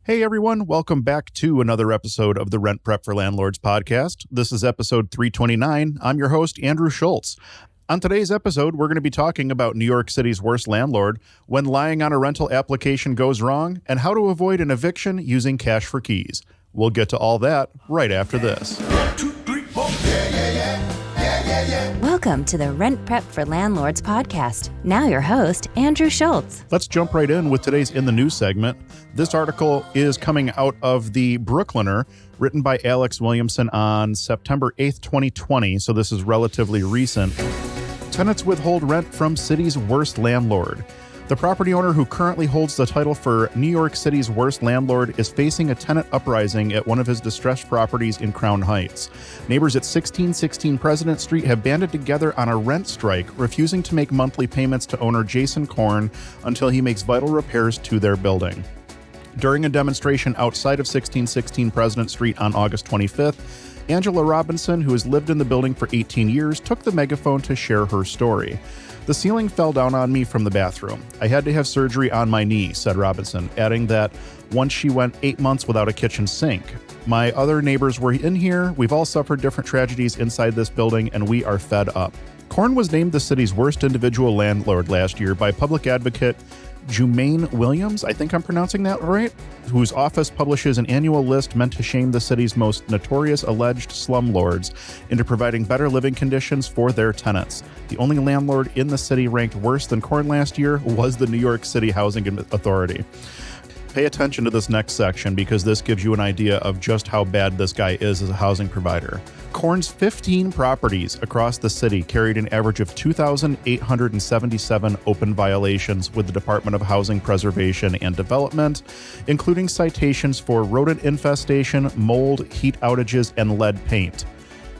Hey everyone, welcome back to another episode of the Rent Prep for Landlords podcast. This is episode 329. I'm your host, Andrew Schultz. On today's episode, we're going to be talking about New York City's worst landlord, when lying on a rental application goes wrong, and how to avoid an eviction using cash for keys. We'll get to all that right after this. 1, 2, 3, 4. Yeah. Welcome to the Rent Prep for Landlords podcast. Now your host, Andrew Schultz. Let's jump right in with today's In the News segment. This article is coming out of the Brooklyner, written by Alex Williamson on September 8th, 2020, so this is relatively recent. Tenants withhold rent from city's worst landlord. The property owner who currently holds the title for New York City's worst landlord is facing a tenant uprising at one of his distressed properties in Crown Heights. Neighbors at 1616 President Street have banded together on a rent strike, refusing to make monthly payments to owner Jason Korn until he makes vital repairs to their building. During a demonstration outside of 1616 President Street on August 25th, Angela Robinson, who has lived in the building for 18 years, took the megaphone to share her story. "The ceiling fell down on me from the bathroom. I had to have surgery on my knee," said Robinson, adding that once she went 8 months without a kitchen sink. "My other neighbors were in here. We've all suffered different tragedies inside this building, and we are fed up." Korn was named the city's worst individual landlord last year by public advocate Jumaine Williams, I think I'm pronouncing that right, whose office publishes an annual list meant to shame the city's most notorious alleged slumlords into providing better living conditions for their tenants. The only landlord in the city ranked worse than Korn last year was the New York City Housing Authority. Pay attention to this next section because this gives you an idea of just how bad this guy is as a housing provider. Korn's 15 properties across the city carried an average of 2,877 open violations with the Department of Housing Preservation and Development, including citations for rodent infestation, mold, heat outages, and lead paint.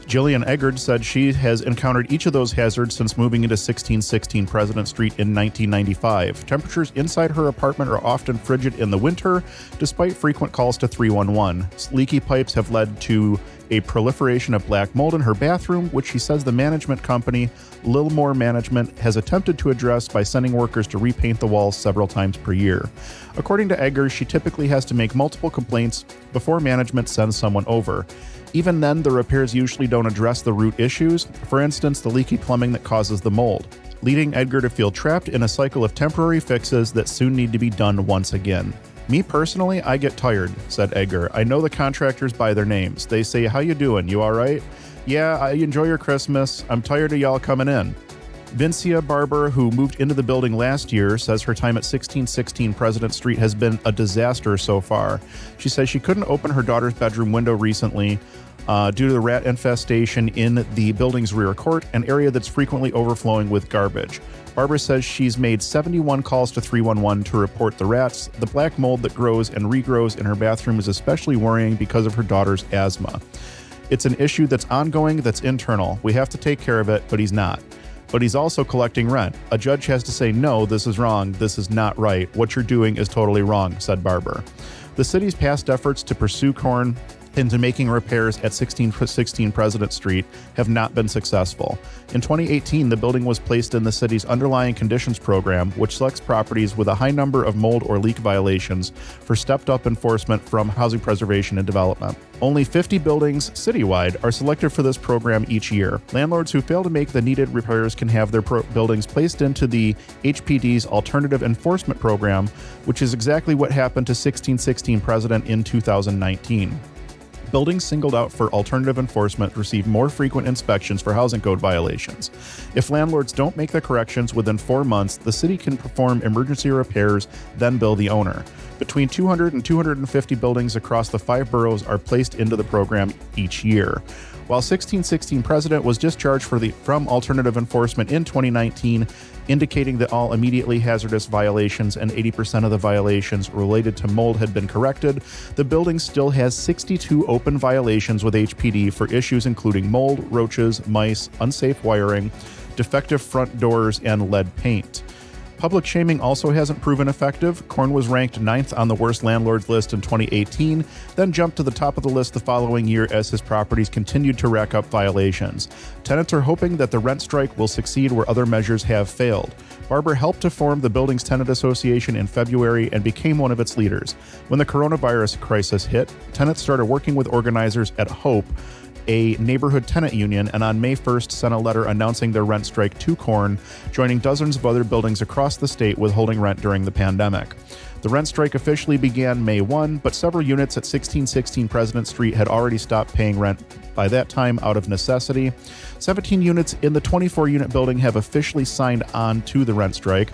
Jillian Eggard said she has encountered each of those hazards since moving into 1616 President Street in 1995. Temperatures inside her apartment are often frigid in the winter, despite frequent calls to 311. Leaky pipes have led to a proliferation of black mold in her bathroom, which she says the management company, Lilmore Management, has attempted to address by sending workers to repaint the walls several times per year. According to Eggers, she typically has to make multiple complaints before management sends someone over. Even then, the repairs usually don't address the root issues, for instance, the leaky plumbing that causes the mold, leading Edgar to feel trapped in a cycle of temporary fixes that soon need to be done once again. "Me personally, I get tired," said Edgar. "I know the contractors by their names. They say, 'How you doing? You all right?' 'Yeah, I enjoy your Christmas. I'm tired of y'all coming in.'" Vincia Barber, who moved into the building last year, says her time at 1616 President Street has been a disaster so far. She says she couldn't open her daughter's bedroom window recently due to the rat infestation in the building's rear court, an area that's frequently overflowing with garbage. Barbara says she's made 71 calls to 311 to report the rats. The black mold that grows and regrows in her bathroom is especially worrying because of her daughter's asthma. "It's an issue that's ongoing, that's internal. We have to take care of it, but he's not. But he's also collecting rent. A judge has to say, no, this is wrong, this is not right. What you're doing is totally wrong," said Barber. The city's past efforts to pursue Korn into making repairs at 1616 President Street have not been successful. In 2018, the building was placed in the city's underlying conditions program, which selects properties with a high number of mold or leak violations for stepped-up enforcement from Housing Preservation and Development. Only 50 buildings citywide are selected for this program each year. Landlords who fail to make the needed repairs can have their buildings placed into the HPD's Alternative Enforcement Program, which is exactly what happened to 1616 President in 2019. Buildings singled out for alternative enforcement receive more frequent inspections for housing code violations. If landlords don't make the corrections within 4 months, the city can perform emergency repairs, then bill the owner. Between 200 and 250 buildings across the 5 boroughs are placed into the program each year. While 1616 President was discharged from alternative enforcement in 2019, indicating that all immediately hazardous violations and 80% of the violations related to mold had been corrected, the building still has 62 open violations with HPD for issues including mold, roaches, mice, unsafe wiring, defective front doors, and lead paint. Public shaming also hasn't proven effective. Korn was ranked 9th on the worst landlords list in 2018, then jumped to the top of the list the following year as his properties continued to rack up violations. Tenants are hoping that the rent strike will succeed where other measures have failed. Barber helped to form the building's tenant association in February and became one of its leaders. When the coronavirus crisis hit, tenants started working with organizers at HOPE, a neighborhood tenant union, and on May 1st sent a letter announcing their rent strike to Korn, joining dozens of other buildings across the state withholding rent during the pandemic. The rent strike officially began May 1, but several units at 1616 President Street had already stopped paying rent by that time out of necessity. 17 units in the 24-unit building have officially signed on to the rent strike.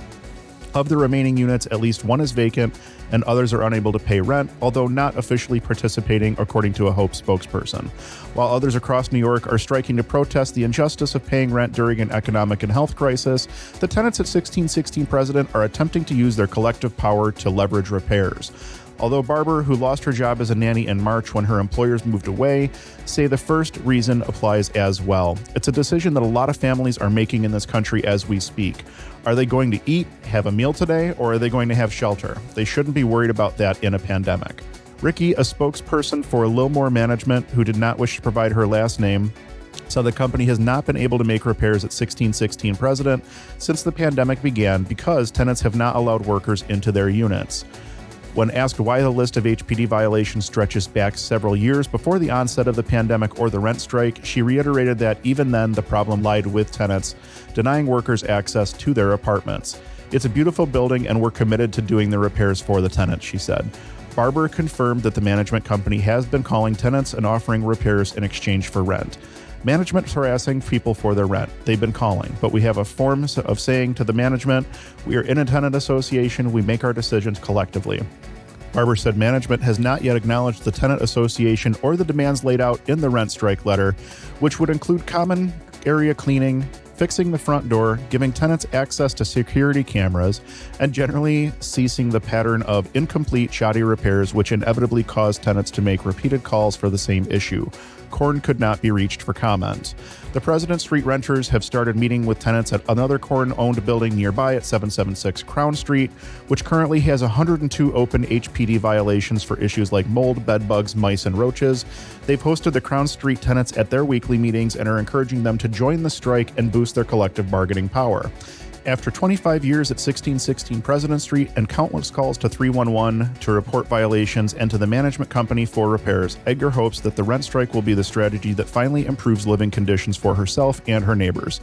Of the remaining units, at least one is vacant, and others are unable to pay rent, although not officially participating, according to a HOPE spokesperson. While others across New York are striking to protest the injustice of paying rent during an economic and health crisis, the tenants at 1616 President are attempting to use their collective power to leverage repairs. Although Barber, who lost her job as a nanny in March when her employers moved away, say the first reason applies as well. It's a decision that a lot of families are making in this country as we speak. Are they going to eat, have a meal today, or are they going to have shelter? They shouldn't be worried about that in a pandemic. Ricky, a spokesperson for Lilmore Management, who did not wish to provide her last name, said the company has not been able to make repairs at 1616 President since the pandemic began because tenants have not allowed workers into their units. When asked why the list of HPD violations stretches back several years before the onset of the pandemic or the rent strike, she reiterated that even then the problem lied with tenants denying workers access to their apartments. It's a beautiful building and we're committed to doing the repairs for the tenants, she said. Barber confirmed that the management company has been calling tenants and offering repairs in exchange for rent. Management's harassing people for their rent. They've been calling, but we have a form of saying to the management, we are in a tenant association, we make our decisions collectively. Barber said management has not yet acknowledged the tenant association or the demands laid out in the rent strike letter, which would include common area cleaning, fixing the front door, giving tenants access to security cameras, and generally ceasing the pattern of incomplete, shoddy repairs which inevitably cause tenants to make repeated calls for the same issue. Korn could not be reached for comment. The President Street renters have started meeting with tenants at another Korn-owned building nearby at 776 Crown Street, which currently has 102 open HPD violations for issues like mold, bed bugs, mice, and roaches. They've hosted the Crown Street tenants at their weekly meetings and are encouraging them to join the strike and boost their collective bargaining power. After 25 years at 1616 President Street and countless calls to 311 to report violations and to the management company for repairs, Edgar hopes that the rent strike will be the strategy that finally improves living conditions for herself and her neighbors.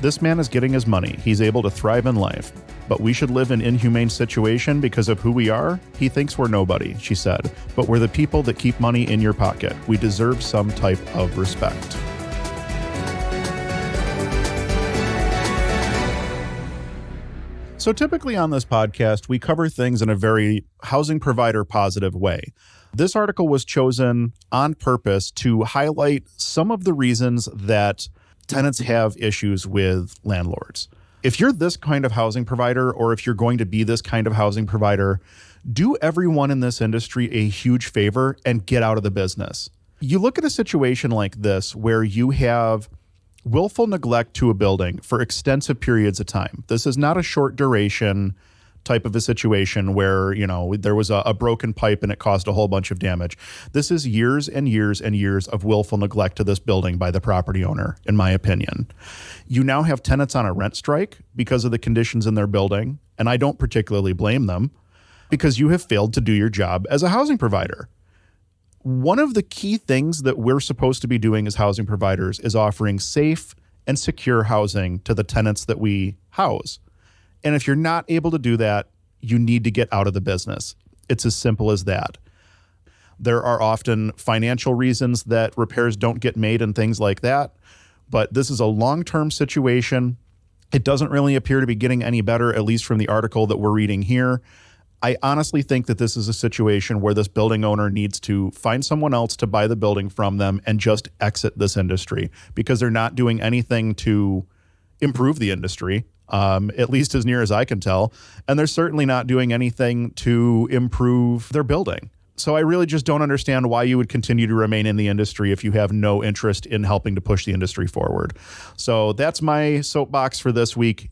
This man is getting his money. He's able to thrive in life. But we should live in an inhumane situation because of who we are? He thinks we're nobody, she said. But we're the people that keep money in your pocket. We deserve some type of respect. So typically on this podcast, we cover things in a very housing provider positive way. This article was chosen on purpose to highlight some of the reasons that tenants have issues with landlords. If you're this kind of housing provider, or if you're going to be this kind of housing provider, do everyone in this industry a huge favor and get out of the business. You look at a situation like this where you have willful neglect to a building for extensive periods of time. This is not a short duration type of a situation where, there was a broken pipe and it caused a whole bunch of damage. This is years and years and years of willful neglect to this building by the property owner, in my opinion. You now have tenants on a rent strike because of the conditions in their building, and I don't particularly blame them because you have failed to do your job as a housing provider. One of the key things that we're supposed to be doing as housing providers is offering safe and secure housing to the tenants that we house. And if you're not able to do that, you need to get out of the business. It's as simple as that. There are often financial reasons that repairs don't get made and things like that, but this is a long-term situation. It doesn't really appear to be getting any better, at least from the article that we're reading here. I honestly think that this is a situation where this building owner needs to find someone else to buy the building from them and just exit this industry because they're not doing anything to improve the industry, at least as near as I can tell. And they're certainly not doing anything to improve their building. So I really just don't understand why you would continue to remain in the industry if you have no interest in helping to push the industry forward. So that's my soapbox for this week.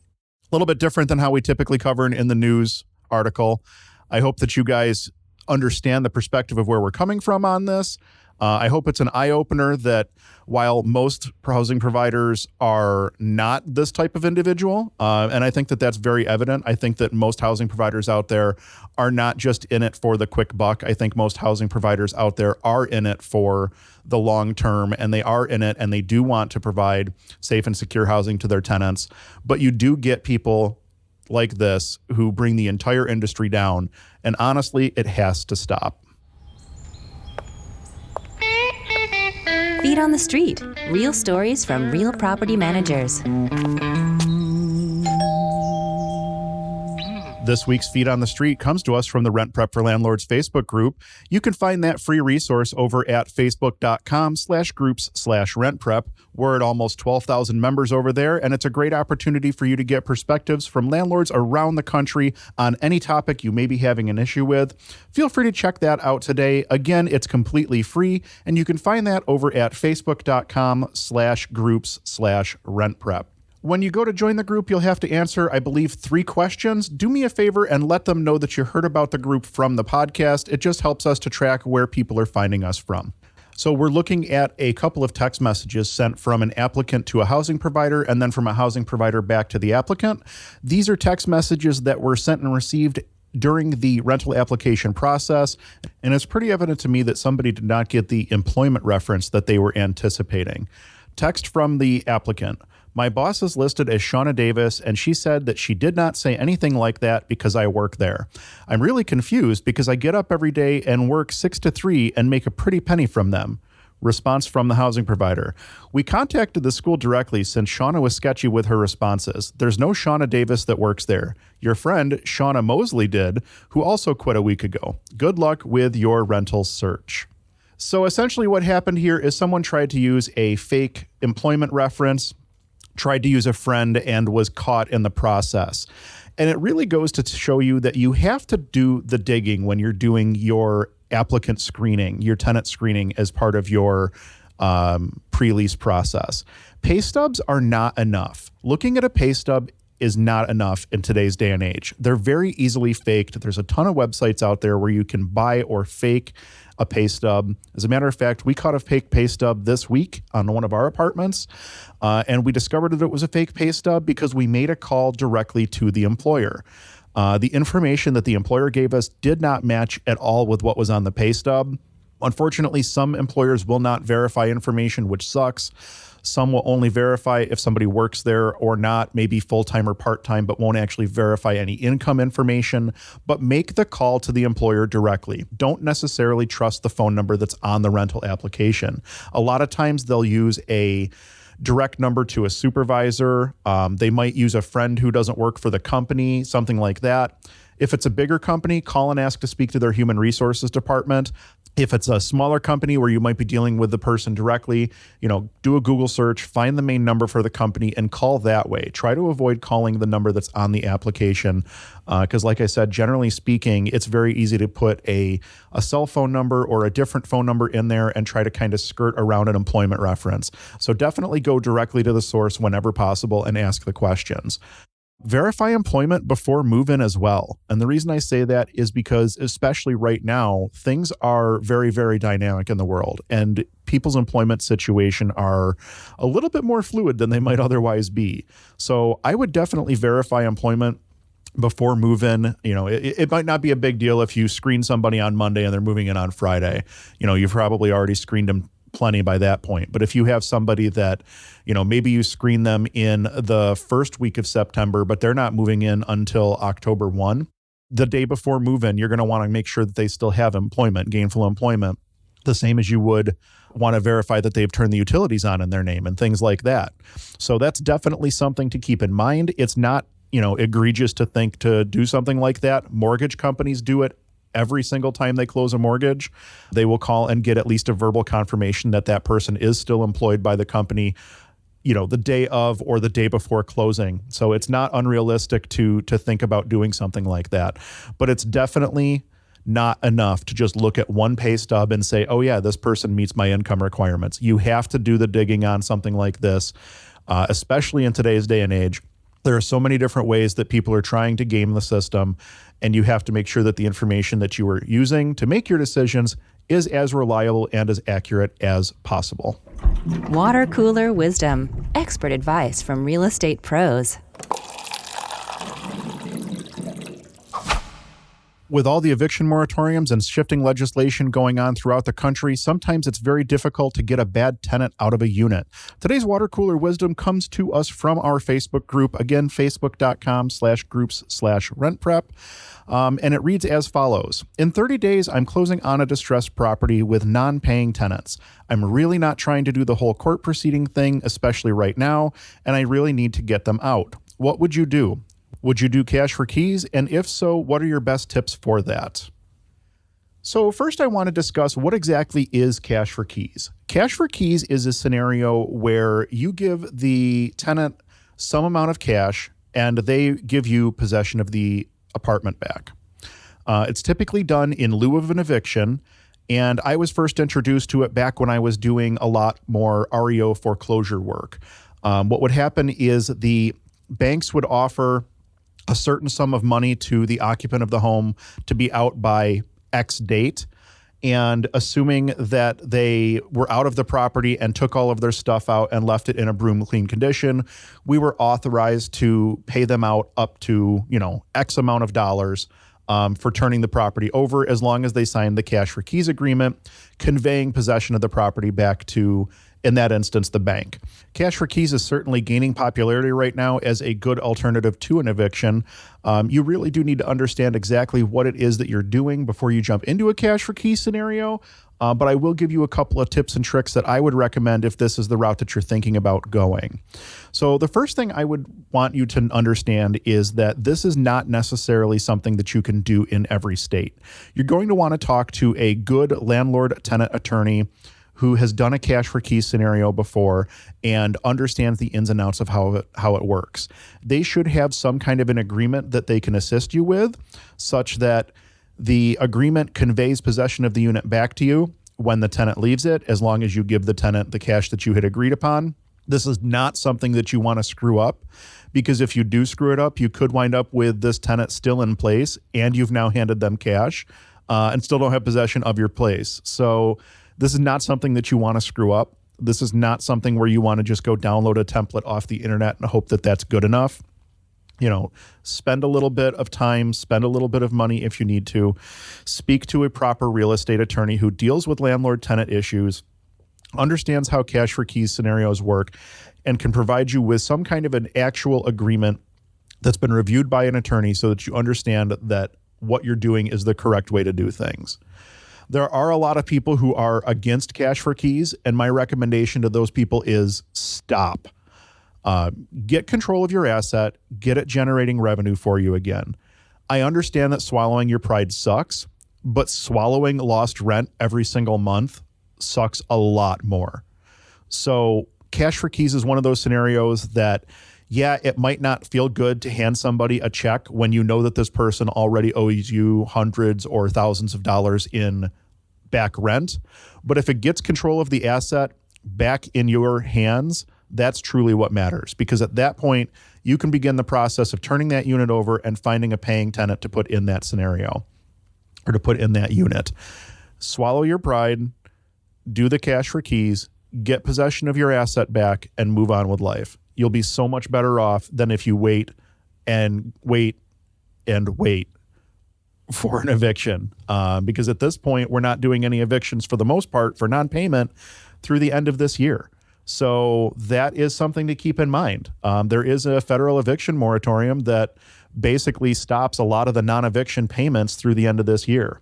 A little bit different than how we typically cover in the news article. I hope that you guys understand the perspective of where we're coming from on this. I hope it's an eye-opener that while most housing providers are not this type of individual, and I think that that's very evident, I think that most housing providers out there are not just in it for the quick buck. I think most housing providers out there are in it for the long term, and they are in it, and they do want to provide safe and secure housing to their tenants. But you do get people like this who bring the entire industry down, and honestly, it has to stop. Feet on the Street. Real stories from real property managers. This week's Feet on the Street comes to us from the Rent Prep for Landlords Facebook group. You can find that free resource over at facebook.com/groups/rentprep. We're at almost 12,000 members over there, and it's a great opportunity for you to get perspectives from landlords around the country on any topic you may be having an issue with. Feel free to check that out today. Again, it's completely free, and you can find that over at facebook.com/groups/rentprep. When you go to join the group, you'll have to answer, I believe, 3 questions. Do me a favor and let them know that you heard about the group from the podcast. It just helps us to track where people are finding us from. So we're looking at a couple of text messages sent from an applicant to a housing provider and then from a housing provider back to the applicant. These are text messages that were sent and received during the rental application process, and it's pretty evident to me that somebody did not get the employment reference that they were anticipating. Text from the applicant. My boss is listed as Shauna Davis, and she said that she did not say anything like that because I work there. I'm really confused because I get up every day and work 6 to 3 and make a pretty penny from them. Response from the housing provider. We contacted the school directly since Shauna was sketchy with her responses. There's no Shauna Davis that works there. Your friend, Shauna Mosley, did, who also quit a week ago. Good luck with your rental search. So essentially what happened here is someone tried to use a fake employment reference, tried to use a friend, and was caught in the process. And it really goes to show you that you have to do the digging when you're doing your applicant screening, your tenant screening as part of your pre-lease process. Pay stubs are not enough. Looking at a pay stub is not enough in today's day and age. They're very easily faked. There's a ton of websites out there where you can buy or fake a pay stub. As a matter of fact, we caught a fake pay stub this week on one of our apartments, and we discovered that it was a fake pay stub because we made a call directly to the employer. The information that the employer gave us did not match at all with what was on the pay stub. Unfortunately, some employers will not verify information, which sucks. Some will only verify if somebody works there or not, maybe full-time or part-time, but won't actually verify any income information. But make the call to the employer directly. Don't necessarily trust the phone number that's on the rental application. A lot of times they'll use a direct number to a supervisor. They might use a friend who doesn't work for the company, something like that. If it's a bigger company, call and ask to speak to their human resources department. If it's a smaller company where you might be dealing with the person directly, do a Google search, find the main number for the company and call that way. Try to avoid calling the number that's on the application because like I said, generally speaking, it's very easy to put a cell phone number or a different phone number in there and try to kind of skirt around an employment reference. So definitely go directly to the source whenever possible and ask the questions. Verify employment before move-in as well. And the reason I say that is because, especially right now, things are very, very dynamic in the world, and people's employment situation are a little bit more fluid than they might otherwise be. So I would definitely verify employment before move-in. It might not be a big deal if you screen somebody on Monday and they're moving in on Friday. You've probably already screened them plenty by that point. But if you have somebody that, maybe you screen them in the first week of September, but they're not moving in until October 1, the day before move-in, you're going to want to make sure that they still have employment, gainful employment, the same as you would want to verify that they've turned the utilities on in their name and things like that. So that's definitely something to keep in mind. It's not, egregious to think to do something like that. Mortgage companies do it every single time they close a mortgage. They will call and get at least a verbal confirmation that that person is still employed by the company, the day of or the day before closing. So it's not unrealistic to think about doing something like that. But it's definitely not enough to just look at one pay stub and say, oh yeah, this person meets my income requirements. You have to do the digging on something like this, especially in today's day and age. There are so many different ways that people are trying to game the system, and you have to make sure that the information that you are using to make your decisions is as reliable and as accurate as possible. Water cooler wisdom, expert advice from real estate pros. With all the eviction moratoriums and shifting legislation going on throughout the country, sometimes it's very difficult to get a bad tenant out of a unit. Today's water cooler wisdom comes to us from our Facebook group. Again, facebook.com/groups/rentprep. And it reads as follows. In 30 days, I'm closing on a distressed property with non-paying tenants. I'm really not trying to do the whole court proceeding thing, especially right now, and I really need to get them out. What would you do? Would you do cash for keys? And if so, what are your best tips for that? So first I want to discuss what exactly is cash for keys. Cash for keys is a scenario where you give the tenant some amount of cash and they give you possession of the apartment back. It's typically done in lieu of an eviction, and I was first introduced to it back when I was doing a lot more REO foreclosure work. What would happen is the banks would offer a certain sum of money to the occupant of the home to be out by X date. And assuming that they were out of the property and took all of their stuff out and left it in a broom clean condition, we were authorized to pay them out up to, X amount of dollars for turning the property over, as long as they signed the cash for keys agreement, conveying possession of the property back to, in that instance, the bank. Cash for keys is certainly gaining popularity right now as a good alternative to an eviction. You really do need to understand exactly what it is that you're doing before you jump into a cash for keys scenario. But I will give you a couple of tips and tricks that I would recommend if this is the route that you're thinking about going. So the first thing I would want you to understand is that this is not necessarily something that you can do in every state. You're going to want to talk to a good landlord-tenant attorney who has done a cash for keys scenario before and understands the ins and outs of how it works. They should have some kind of an agreement that they can assist you with, such that the agreement conveys possession of the unit back to you when the tenant leaves it, as long as you give the tenant the cash that you had agreed upon. This is not something that you want to screw up, because if you do screw it up, you could wind up with this tenant still in place and you've now handed them cash and still don't have possession of your place. So this is not something that you want to screw up. This is not something where you want to just go download a template off the internet and hope that that's good enough. Spend a little bit of time, spend a little bit of money if you need to. Speak to a proper real estate attorney who deals with landlord-tenant issues, understands how cash for keys scenarios work, and can provide you with some kind of an actual agreement that's been reviewed by an attorney so that you understand that what you're doing is the correct way to do things. There are a lot of people who are against cash for keys, and my recommendation to those people is stop. Get control of your asset, get it generating revenue for you again. I understand that swallowing your pride sucks, but swallowing lost rent every single month sucks a lot more. So cash for keys is one of those scenarios that, yeah, it might not feel good to hand somebody a check when you know that this person already owes you hundreds or thousands of dollars in back rent. But if it gets control of the asset back in your hands, that's truly what matters, because at that point, you can begin the process of turning that unit over and finding a paying tenant to put in that scenario or to put in that unit. Swallow your pride, do the cash for keys, get possession of your asset back, and move on with life. You'll be so much better off than if you wait and wait and wait for an eviction. Because at this point, we're not doing any evictions for the most part for non-payment through the end of this year. So that is something to keep in mind. There is a federal eviction moratorium that basically stops a lot of the non-eviction payments through the end of this year.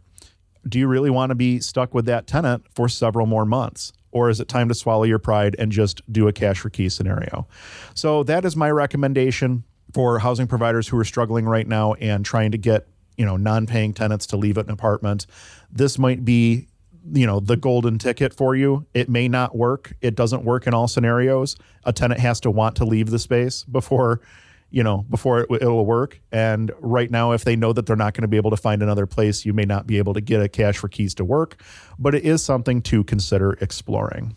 Do you really want to be stuck with that tenant for several more months? Or is it time to swallow your pride and just do a cash for keys scenario? So that is my recommendation for housing providers who are struggling right now and trying to get, non-paying tenants to leave an apartment. This might be, the golden ticket for you. It may not work. It doesn't work in all scenarios. A tenant has to want to leave the space before it'll work. And right now, if they know that they're not going to be able to find another place, you may not be able to get a cash for keys to work, but it is something to consider exploring.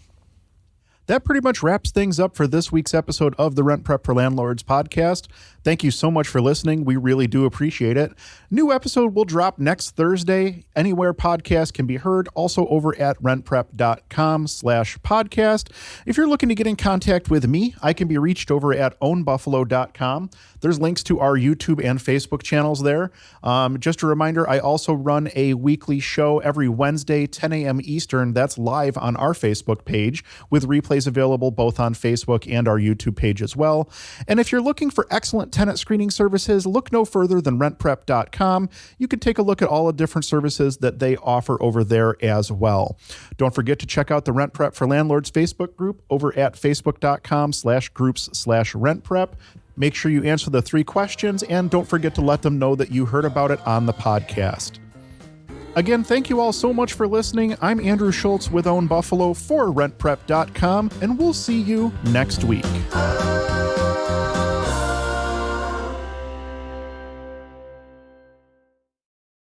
That pretty much wraps things up for this week's episode of the Rent Prep for Landlords podcast. Thank you so much for listening. We really do appreciate it. New episode will drop next Thursday. Anywhere podcast can be heard. Also over at rentprep.com/podcast. If you're looking to get in contact with me, I can be reached over at ownbuffalo.com. There's links to our YouTube and Facebook channels there. Just a reminder, I also run a weekly show every Wednesday, 10 a.m. Eastern. That's live on our Facebook page with replays available both on Facebook and our YouTube page as well. And if you're looking for excellent tenant screening services, look no further than rentprep.com. You can take a look at all the different services that they offer over there as well. Don't forget to check out the Rent Prep for Landlords Facebook group over at facebook.com/groups/rentprep. Make sure you answer the 3 questions and don't forget to let them know that you heard about it on the podcast. Again, thank you all so much for listening. I'm Andrew Schultz with Own Buffalo for rentprep.com, and we'll see you next week.